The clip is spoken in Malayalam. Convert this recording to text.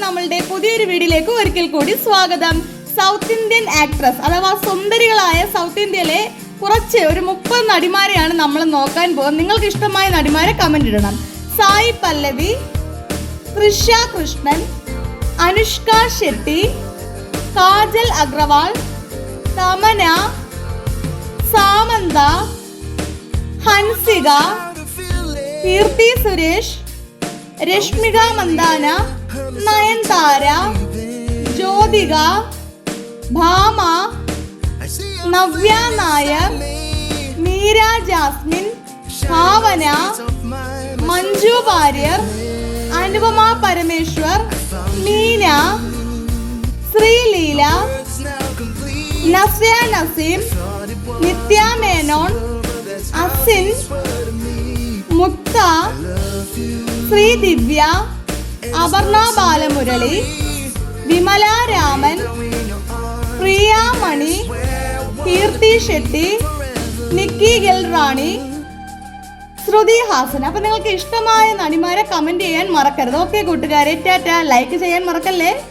നമ്മളുടെ പുതിയൊരു വീഡിയോയിലേക്ക് ഒരിക്കൽ കൂടി സ്വാഗതം. സൗത്ത് ഇന്ത്യൻ ആക്ട്രസ് അഥവാ സുന്ദരികളായ സൗത്ത് ഇന്ത്യയിലെ ഒരു 30 നടിമാരെയാണ് നമ്മൾ നോക്കാൻ പോകുന്നത്. നിങ്ങൾക്ക് ഇഷ്ടമായ നടിമാരെ കമന്റ് ഇടണം. സായി പല്ലവി, തൃഷ കൃഷ്ണൻ, അനുഷ്ക ഷെട്ടി, കാജൽ അഗ്രവാൾ, തമന, സാമന്ത, ഹൻസിക, കീർത്തി സുരേഷ്, രശ്മിക മന്ദാന, നയൻതാര, ജ്യോതിക, ഭാമ, നവ്യ നായർ, മീര ജാസ്മിൻ, ഭാവന, മഞ്ജു വാര്യർ, അനുപമ പരമേശ്വർ, മീന, ശ്രീലീല, നസ്രിയ നസീം, നിത്യ മേനോൻ, അസിൻ, മുക്ത, ശ്രീദിവ്യ, അപർണ ബാലമുരളി, വിമല രാമൻ, പ്രിയ മണി, കീർത്തി ഷെട്ടി, നിക്കി ഗൽറാണി, ശ്രുതി ഹാസൻ. അപ്പൊ നിങ്ങൾക്ക് ഇഷ്ടമായ നടിമാരെ കമന്റ് ചെയ്യാൻ മറക്കരുത്. ഓക്കെ കൂട്ടുകാരെ, ടാറ്റ. ലൈക്ക് ചെയ്യാൻ മറക്കല്ലേ.